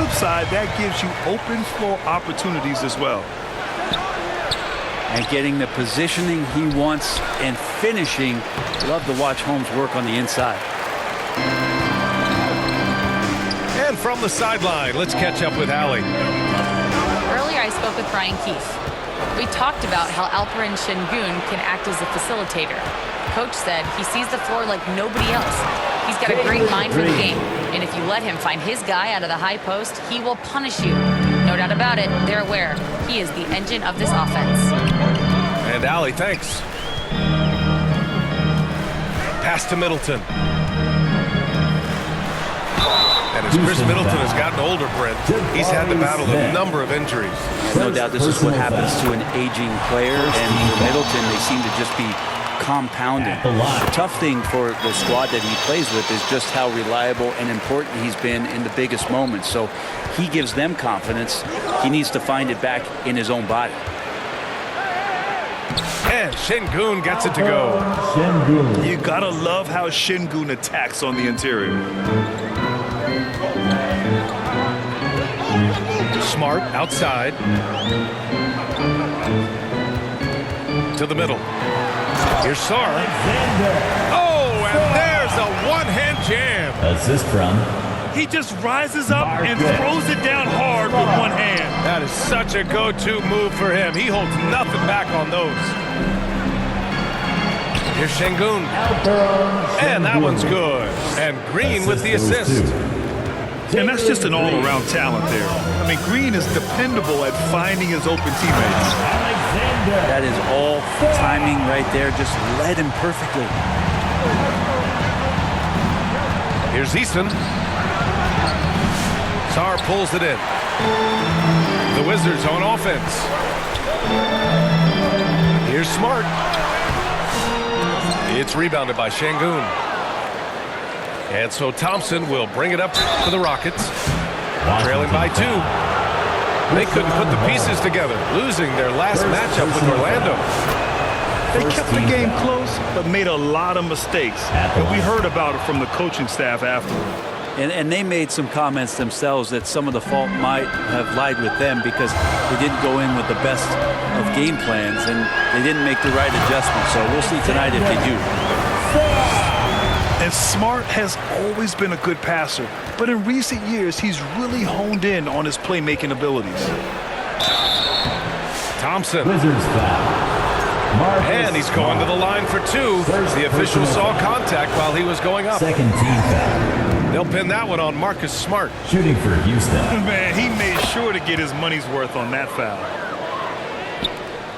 flip side, that gives you open floor opportunities as well. And getting the positioning he wants and finishing. Love to watch Holmes work on the inside. And from the sideline, let's catch up with Allie. Earlier, I spoke with Brian Keefe. We talked about how Alperen Şengün can act as a facilitator. Coach said he sees the floor like nobody else. He's got a great mind for the game. And if you let him find his guy out of the high post, he will punish you. No doubt about it, they're aware. He is the engine of this offense. And Allie, thanks. Pass to Middleton. And as Chris Middleton has gotten older, Brent, he's had to battle a number of injuries. No doubt this is what happens to an aging player. And for Middleton, they seem to just be compounding. The tough thing for the squad that he plays with is just how reliable and important he's been in the biggest moments. So he gives them confidence. He needs to find it back in his own body. And Şengün gets it to go. You gotta love how Şengün attacks on the interior. Smart outside. To the middle. Here's Sarr. Oh, and there's a one-hand jam. Assist from. He just rises up and throws it down hard with one hand. That is such a go-to move for him. He holds nothing back on those. Here's Şengün. And that one's good. And Green with the assist. And that's just an all-around talent there. I mean, Green is dependable at finding his open teammates. That is all timing right there. Just led him perfectly. Here's Easton. Sarr pulls it in. The Wizards on offense. Here's Smart. It's rebounded by Şengün. And so Thompson will bring it up for the Rockets. Trailing by 2. They couldn't put the pieces together, losing their last matchup with Orlando. They kept the game close, but made a lot of mistakes. And we heard about it from the coaching staff afterward. And they made some comments themselves that some of the fault might have lied with them because they didn't go in with the best of game plans and they didn't make the right adjustments. So we'll see tonight if they do. And Smart has always been a good passer, but in recent years, he's really honed in on his playmaking abilities. Thompson. Wizards foul. And he's going to the line for 2. The official saw contact while he was going up. Second team foul. They'll pin that one on Marcus Smart. Shooting for Houston. Man, he made sure to get his money's worth on that foul.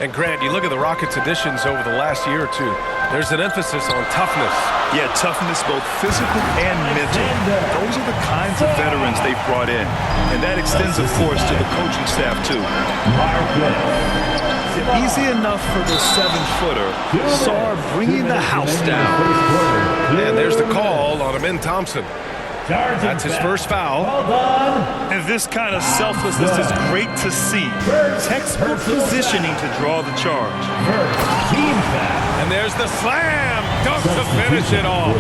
And Grant, you look at the Rockets' additions over the last year or two, there's an emphasis on toughness. Yeah, toughness, both physical and mental. Those are the kinds of veterans they've brought in. And that extends, of course, to the coaching staff, too. Easy enough for the 7-footer. Sarr bringing the house down. And there's the call on Amin Thompson. That's his first foul. And this kind of selflessness is great to see. Textbook positioning to draw the charge. And there's the slam. Dunk to finish it off.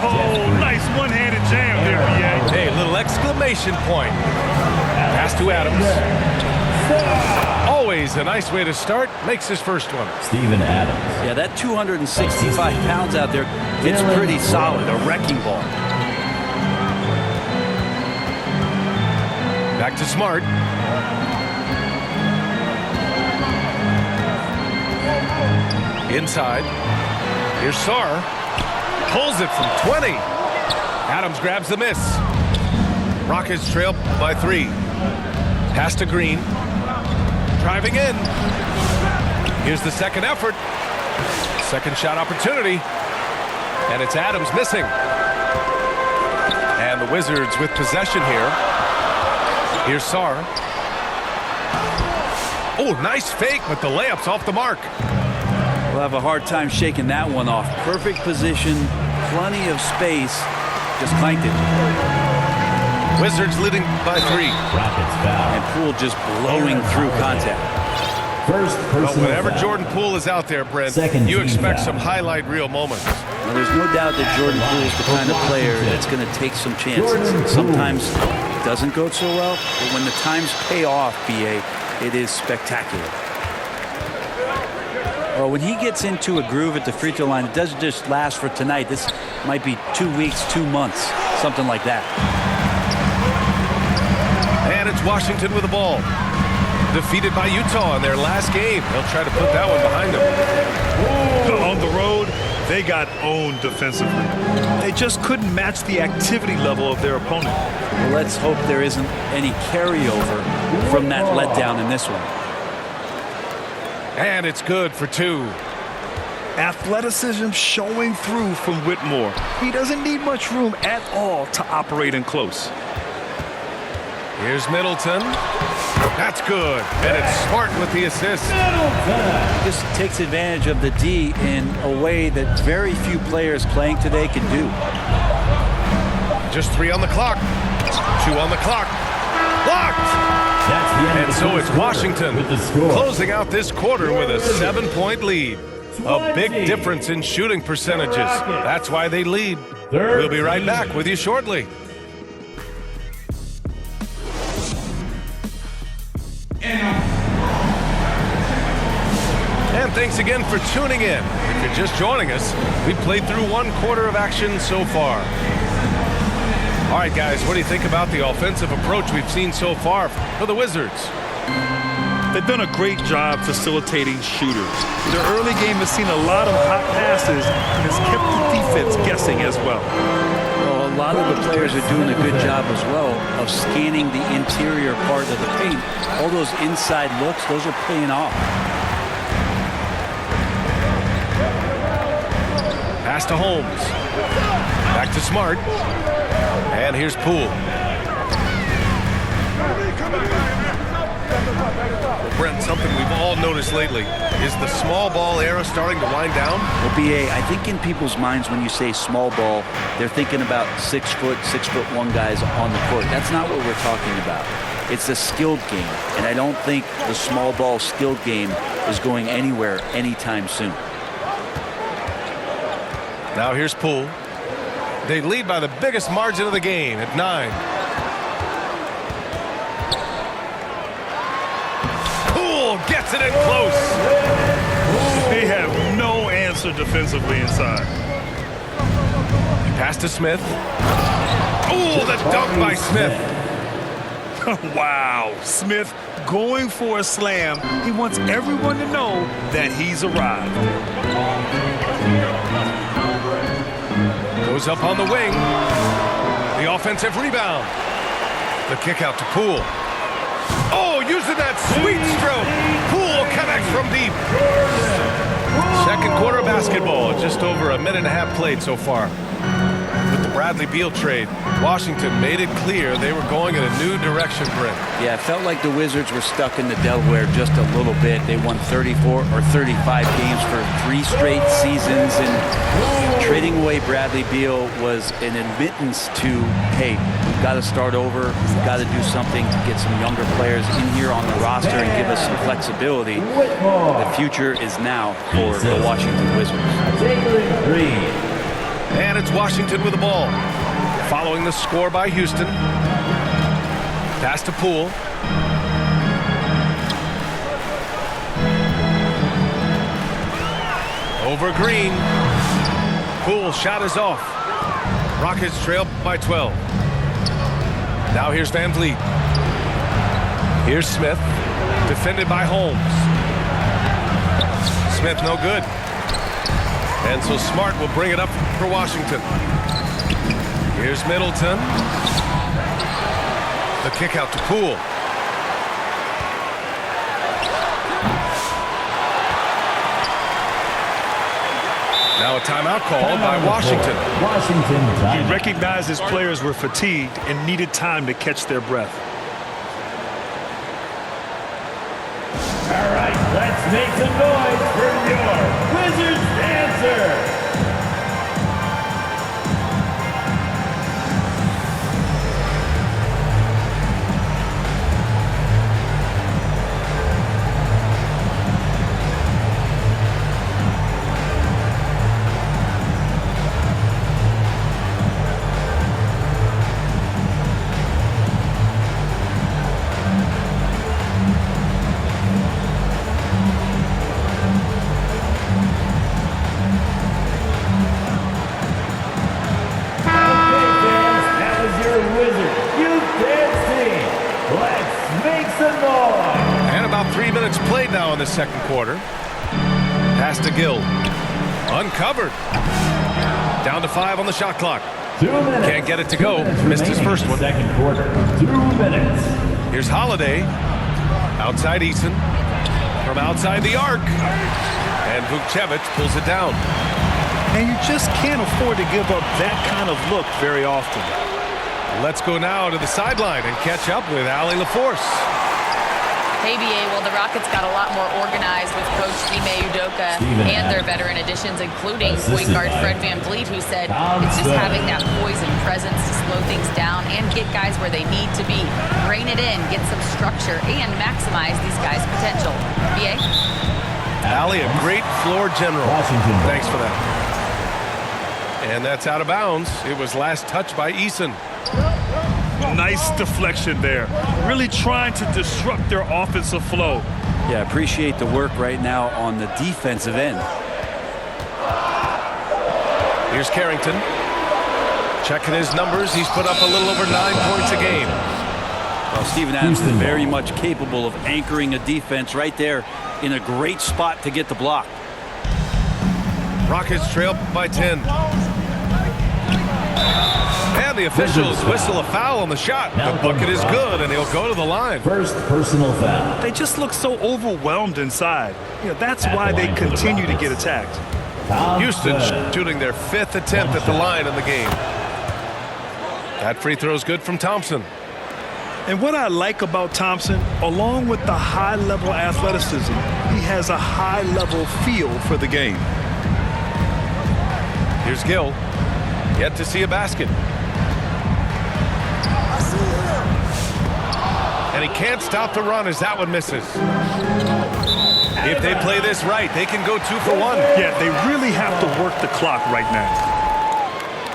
Oh, nice one-handed jam there, BA. Hey, little exclamation point. Pass to Adams. Always a nice way to start. Makes his first one. Steven Adams. Yeah, that 265 pounds out there, it's pretty solid, a wrecking ball. Back to Smart. Inside. Here's Sarr. Pulls it from 20. Adams grabs the miss. Rockets trail by 3. Pass to Green. Driving in. Here's the second effort. Second shot opportunity. And it's Adams missing. And the Wizards with possession here. Here's Sarr. Oh, nice fake, but the layup's off the mark. We'll have a hard time shaking that one off. Perfect position, plenty of space. Just clanked it. Wizards leading by 3. Rockets foul. And Poole just blowing through contact. First Well, personal whenever foul. Jordan Poole is out there, Brent, Second you team expect foul. some highlight reel moments. Well, there's no doubt that Jordan Poole is the kind of player that's going to take some chances. Sometimes doesn't go so well, but when the times pay off, BA, it is spectacular. Well, when he gets into a groove at the free throw line, it doesn't just last for tonight. This might be 2 weeks, 2 months, something like that. And it's Washington with the ball. Defeated by Utah in their last game. They'll try to put that one behind them. On the road, they got owned defensively. They just couldn't match the activity level of their opponent. Well, let's hope there isn't any carryover from that letdown in this one. And it's good for 2. Athleticism showing through from Whitmore. He doesn't need much room at all to operate in close. Here's Middleton. That's good. And it's Smart with the assist. Just takes advantage of the D in a way that very few players playing today can do. Just 3 on the clock. 2 on the clock. Blocked! And so it's Washington closing out this quarter with a 7-point lead. A big difference in shooting percentages. That's why they lead. We'll be right back with you shortly. And thanks again for tuning in. If you're just joining us, we played through 1 quarter of action so far. All right, guys, what do you think about the offensive approach we've seen so far for the Wizards? They've done a great job facilitating shooters. Their early game has seen a lot of hot passes and has kept the defense guessing as well. Well, a lot of the players are doing a good job as well of scanning the interior part of the paint. All those inside looks, those are paying off. Pass to Holmes. Back to Smart. And here's Poole. Brent, something we've all noticed lately. Is the small ball era starting to wind down? Well, BA, I think in people's minds when you say small ball, they're thinking about 6 foot, 6'1" guys on the court. That's not what we're talking about. It's a skilled game, and I don't think the small ball skilled game is going anywhere anytime soon. Now here's Poole. They lead by the biggest margin of the game at 9. Poole gets it in close. They have no answer defensively inside. Pass to Smith. Ooh, the dunk by Smith. Wow, Smith going for a slam. He wants everyone to know that he's arrived. Goes up on the wing. The offensive rebound. The kick out to Poole. Oh, using that sweet stroke. Poole connects from deep. Second quarter basketball. Just over a minute and a half played so far. With the Bradley Beal trade, Washington made it clear they were going in a new direction, Brent. Yeah, it felt like the Wizards were stuck in the Delaware just a little bit. They won 34 or 35 games for 3 straight seasons, and trading away Bradley Beal was an admittance to, hey, we've got to start over. We've got to do something to get some younger players in here on the roster and give us some flexibility. The future is now for the Washington Wizards. And it's Washington with the ball. Following the score by Houston. Pass to Poole. Over Green. Poole shot is off. Rockets trail by 12. Now here's Van Vliet. Here's Smith. Defended by Holmes. Smith no good. And so Smart will bring it up for Washington. Here's Middleton. The kick out to Poole. Now a timeout called by Washington. He recognized his players were fatigued and needed time to catch their breath. All right, let's make some noise for your Wizards dancer. minutes played now in the second quarter. Pass to Gill. Uncovered. Down to 5 on the shot clock. 2 minutes. Can't get it to go. Missed his first one. Second quarter. 2 minutes. Here's Holiday. Outside Eason. From outside the arc. And Vukcevic pulls it down. And you just can't afford to give up that kind of look very often. Let's go now to the sideline and catch up with Allie LaForce. Hey, BA, well, the Rockets got a lot more organized with Coach Ime Udoka and their veteran additions, including point guard Fred VanVleet, who said it's just having that poise and presence to slow things down and get guys where they need to be. Rein it in, get some structure, and maximize these guys' potential. BA? Allie, a great floor general. Washington. Thanks for that. And that's out of bounds. It was last touched by Eason. Nice deflection there. Really trying to disrupt their offensive flow. Yeah, appreciate the work right now on the defensive end. Here's Carrington. Checking his numbers. He's put up a little over 9 points a game. Well, Steven Adams is very much capable of anchoring a defense right there in a great spot to get the block. Rockets trail by 10. And the officials whistle a foul on the shot. The bucket is good, and he'll go to the line. First personal foul. They just look so overwhelmed inside. You know, that's why they continue to get attacked. Houston shooting their 5th attempt at the line in the game. That free throw is good from Thompson. And what I like about Thompson, along with the high-level athleticism, he has a high-level feel for the game. Here's Gill. Yet to see a basket. And he can't stop the run as that one misses. If they play this right, they can go 2 for 1. Yeah, they really have to work the clock right now.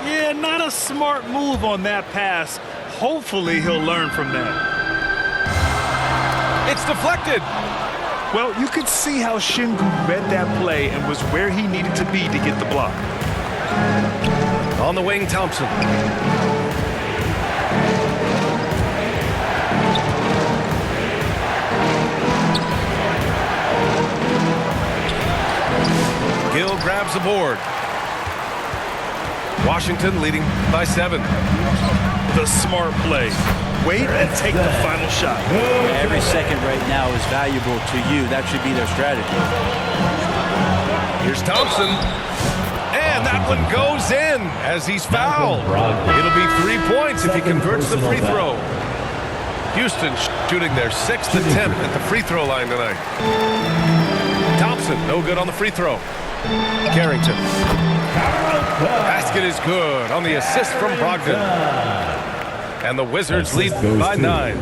Yeah, not a smart move on that pass. Hopefully he'll learn from that. It's deflected. Well, you could see how Şengün read that play and was where he needed to be to get the block. On the wing, Thompson. Gill grabs the board. Washington leading by 7. The smart play. Wait and take the final shot. Every second right now is valuable to you. That should be their strategy. Here's Thompson. And that one goes in as he's fouled. It'll be 3 points if he converts the free throw. Houston shooting their 6th attempt at the free throw line tonight. Thompson, no good on the free throw. Carrington. Basket is good on the assist from Brogdon. And the Wizards lead by 9.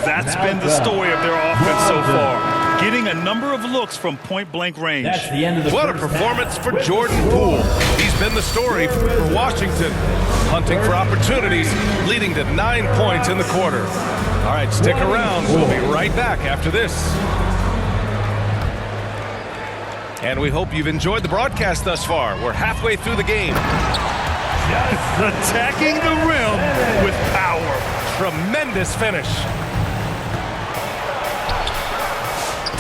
That's been the story of their offense so far. Getting a number of looks from point-blank range. That's the end of the What a performance for Jordan Poole. He's been the story for Washington. Hunting for opportunities, leading to 9 points in the quarter. All right, stick around. We'll be right back after this. And we hope you've enjoyed the broadcast thus far. We're halfway through the game. Attacking the rim with power. Tremendous finish.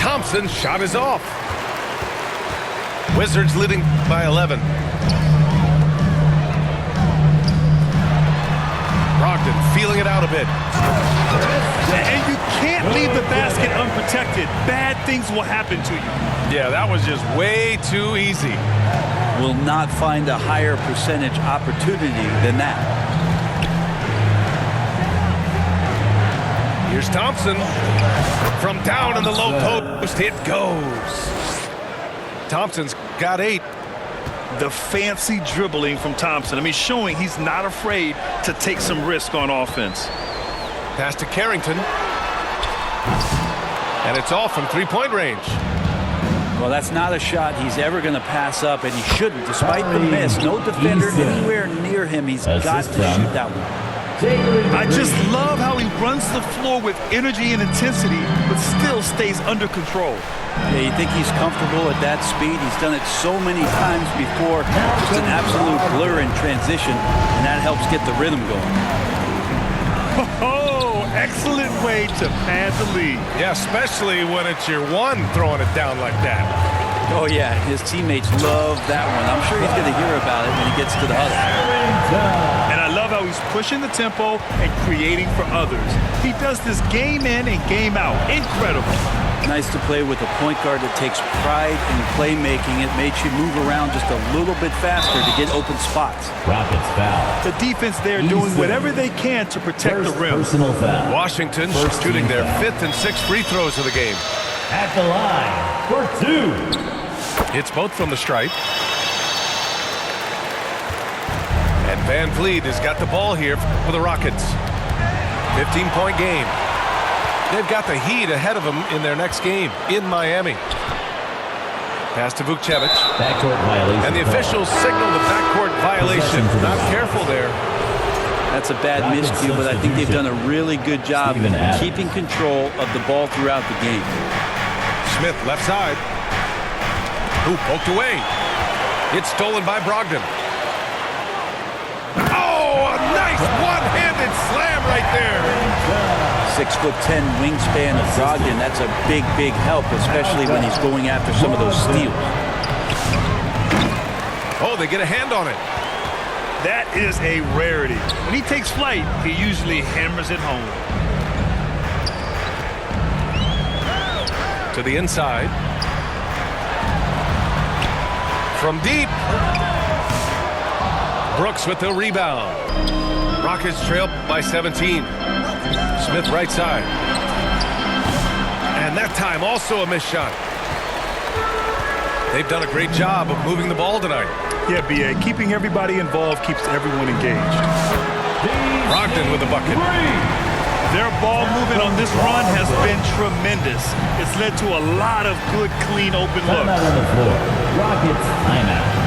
Thompson's shot is off. Wizards leading by 11. Brogdon feeling it out a bit. And you can't leave the basket unprotected. Bad things will happen to you. Yeah, that was just way too easy. Will not find a higher percentage opportunity than that. Here's Thompson. From down in the low post, it goes. Thompson's got 8. The fancy dribbling from Thompson. I mean, showing he's not afraid to take some risk on offense. Pass to Carrington. And it's all from three-point range. Well, that's not a shot he's ever going to pass up, and he shouldn't. Despite the miss, no defender anywhere near him. He's got to shoot that one. I just love how he runs the floor with energy and intensity, but still stays under control. Yeah, you think he's comfortable at that speed? He's done it so many times before. Just an absolute blur in transition, and that helps get the rhythm going. Oh, excellent way to pad the lead. Yeah, especially when it's your one throwing it down like that. Oh, yeah, his teammates love that one. I'm sure he's going to hear about it when he gets to the huddle. And I love how he's pushing the tempo and creating for others. He does this game in and game out. Incredible. Nice to play with a point guard that takes pride in playmaking. It makes you move around just a little bit faster to get open spots. Rockets foul. The defense there doing whatever they can to protect the rim. Personal foul. Washington shooting their 5th and 6th free throws of the game. At the line for 2. It's both from the stripe. And Van Vliet has got the ball here for the Rockets. 15-point game. They've got the Heat ahead of them in their next game in Miami. Pass to Vukcevic. Backcourt violation. And the officials signal the backcourt violation. Not careful there. That's a bad miscue, but I think they've done a really good job keeping control of the ball throughout the game. Smith left side. Ooh, poked away. It's stolen by Brogdon. Oh, a nice one-handed slam right there. 6'10" wingspan of Brogdon. That's a big, big help, especially when he's going after some of those steals. Oh, they get a hand on it. That is a rarity. When he takes flight, he usually hammers it home. To the inside. From deep. Brooks with the rebound. Rockets trail by 17. Smith right side. And that time also a missed shot. They've done a great job of moving the ball tonight. Yeah, B.A. Keeping everybody involved keeps everyone engaged. Brogdon with the bucket. Their ball movement on this run has been tremendous. It's led to a lot of good, clean, open looks. Timeout on the floor. Rockets timeout.